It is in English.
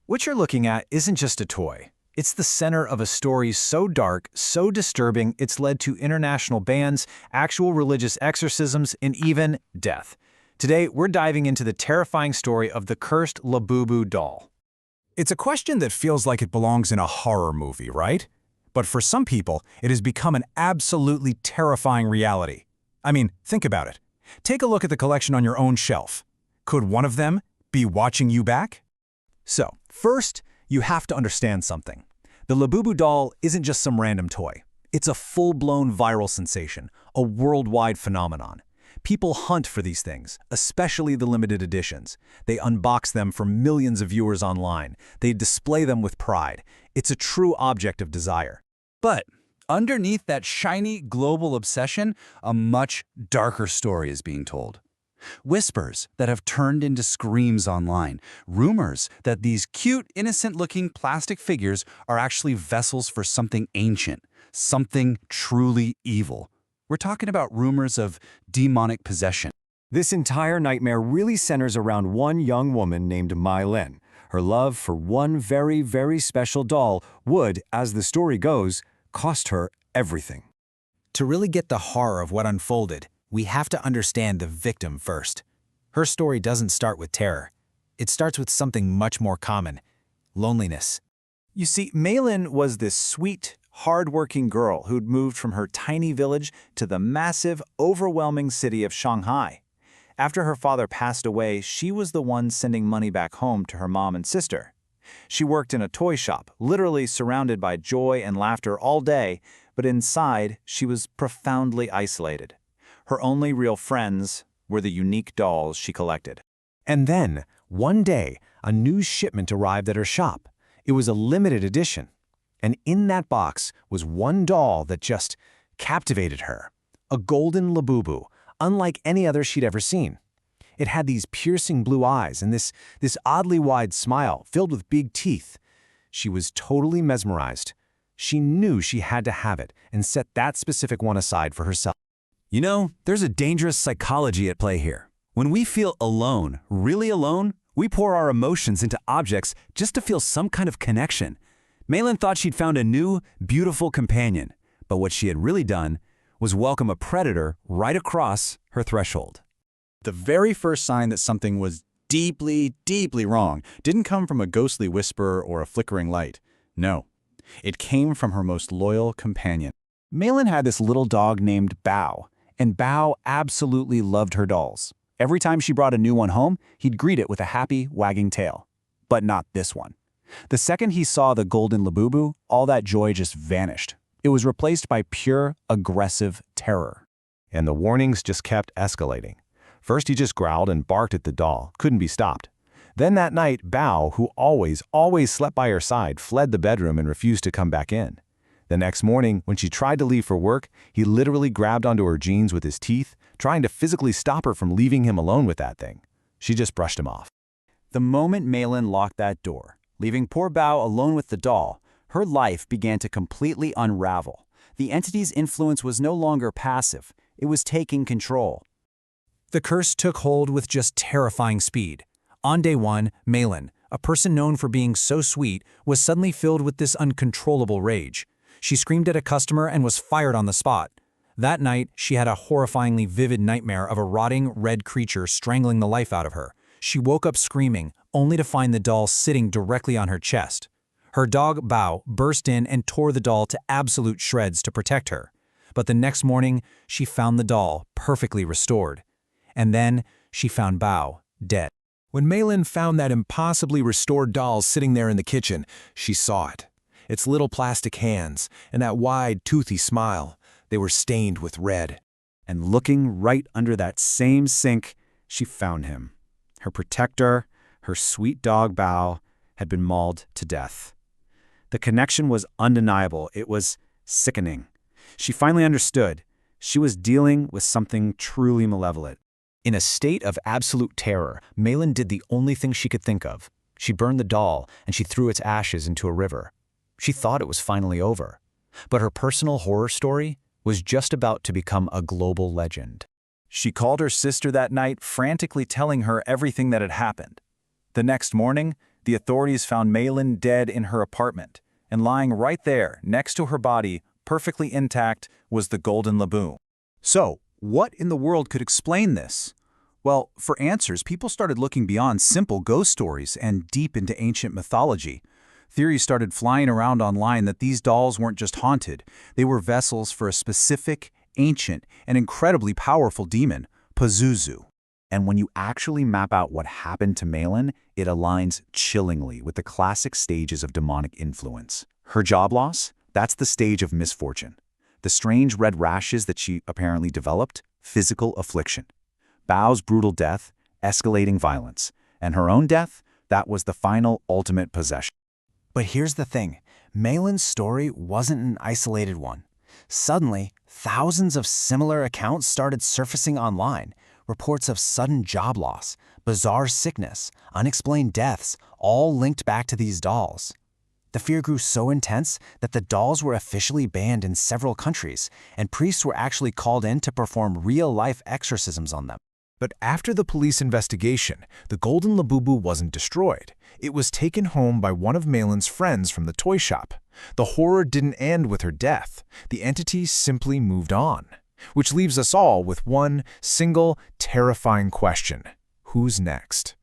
What you're looking at isn't just a toy. It's the center of a story so dark, so disturbing, it's led to international bans, actual religious exorcisms, and even death. Today, we're diving into the terrifying story of the cursed Labubu doll. It's a question that feels like it belongs in a horror movie, right? But for some people, it has become an absolutely terrifying reality. I mean, think about it. Take a look at the collection on your own shelf. Could one of them be watching you back? So, first, you have to understand something. The Labubu doll isn't just some random toy. It's a full-blown viral sensation, a worldwide phenomenon. People hunt for these things, especially the limited editions. They unbox them for millions of viewers online. They display them with pride. It's a true object of desire. But underneath that shiny global obsession, a much darker story is being told. Whispers that have turned into screams online. Rumors that these cute, innocent-looking plastic figures are actually vessels for something ancient, something truly evil. We're talking about rumors of demonic possession. This entire nightmare really centers around one young woman named Meilin. Her love for one very, very special doll would, as the story goes, cost her everything. To really get the horror of what unfolded, we have to understand the victim first. Her story doesn't start with terror. It starts with something much more common: loneliness. You see, Meilin was this sweet, hard-working girl who'd moved from her tiny village to the massive, overwhelming city of Shanghai. After her father passed away, she was the one sending money back home to her mom and sister. She worked in a toy shop, literally surrounded by joy and laughter all day, but inside, she was profoundly isolated. Her only real friends were the unique dolls she collected. And then, one day, a new shipment arrived at her shop. It was a limited edition. And in that box was one doll that just captivated her. A golden Labubu, unlike any other she'd ever seen. It had these piercing blue eyes and this oddly wide smile filled with big teeth. She was totally mesmerized. She knew she had to have it and set that specific one aside for herself. You know, there's a dangerous psychology at play here. When we feel alone, really alone, we pour our emotions into objects just to feel some kind of connection. Meilin thought she'd found a new, beautiful companion, but what she had really done was welcome a predator right across her threshold. The very first sign that something was deeply, deeply wrong didn't come from a ghostly whisper or a flickering light. No, it came from her most loyal companion. Meilin had this little dog named Bao, and Bao absolutely loved her dolls. Every time she brought a new one home, he'd greet it with a happy, wagging tail. But not this one. The second he saw the golden Labubu, all that joy just vanished. It was replaced by pure, aggressive terror. And the warnings just kept escalating. First he just growled and barked at the doll, couldn't be stopped. Then that night, Bao, who always slept by her side, fled the bedroom and refused to come back in. The next morning, when she tried to leave for work, he literally grabbed onto her jeans with his teeth, trying to physically stop her from leaving him alone with that thing. She just brushed him off. The moment Meilin locked that door, leaving poor Bao alone with the doll, her life began to completely unravel. The entity's influence was no longer passive. It was taking control. The curse took hold with just terrifying speed. On day one, Meilin, a person known for being so sweet, was suddenly filled with this uncontrollable rage. She screamed at a customer and was fired on the spot. That night, she had a horrifyingly vivid nightmare of a rotting red creature strangling the life out of her. She woke up screaming, only to find the doll sitting directly on her chest. Her dog, Bao, burst in and tore the doll to absolute shreds to protect her. But the next morning, she found the doll perfectly restored. And then, she found Bao dead. When Meilin found that impossibly restored doll sitting there in the kitchen, she saw it. Its little plastic hands and that wide, toothy smile, they were stained with red. And looking right under that same sink, she found him. Her protector, her sweet dog Bao, had been mauled to death. The connection was undeniable. It was sickening. She finally understood. She was dealing with something truly malevolent. In a state of absolute terror, Meilin did the only thing she could think of. She burned the doll and she threw its ashes into a river. She thought it was finally over. But her personal horror story was just about to become a global legend. She called her sister that night, frantically telling her everything that had happened. The next morning, The authorities found Meilin dead in her apartment, and lying right there, next to her body, perfectly intact, was the golden Labubu. So, what in the world could explain this? Well, for answers, people started looking beyond simple ghost stories and deep into ancient mythology. Theories started flying around online that these dolls weren't just haunted, they were vessels for a specific, ancient, and incredibly powerful demon, Pazuzu. And when you actually map out what happened to Meilin, it aligns chillingly with the classic stages of demonic influence. Her job loss? That's the stage of misfortune. The strange red rashes that she apparently developed? Physical affliction. Bao's brutal death? Escalating violence. And her own death? That was the final, ultimate possession. But here's the thing, Meilin's story wasn't an isolated one. Suddenly, thousands of similar accounts started surfacing online. Reports of sudden job loss, bizarre sickness, unexplained deaths, all linked back to these dolls. The fear grew so intense that the dolls were officially banned in several countries, and priests were actually called in to perform real-life exorcisms on them. But after the police investigation, the golden Labubu wasn't destroyed. It was taken home by one of Meilin's friends from the toy shop. The horror didn't end with her death. The entity simply moved on. Which leaves us all with one single, terrifying question. Who's next?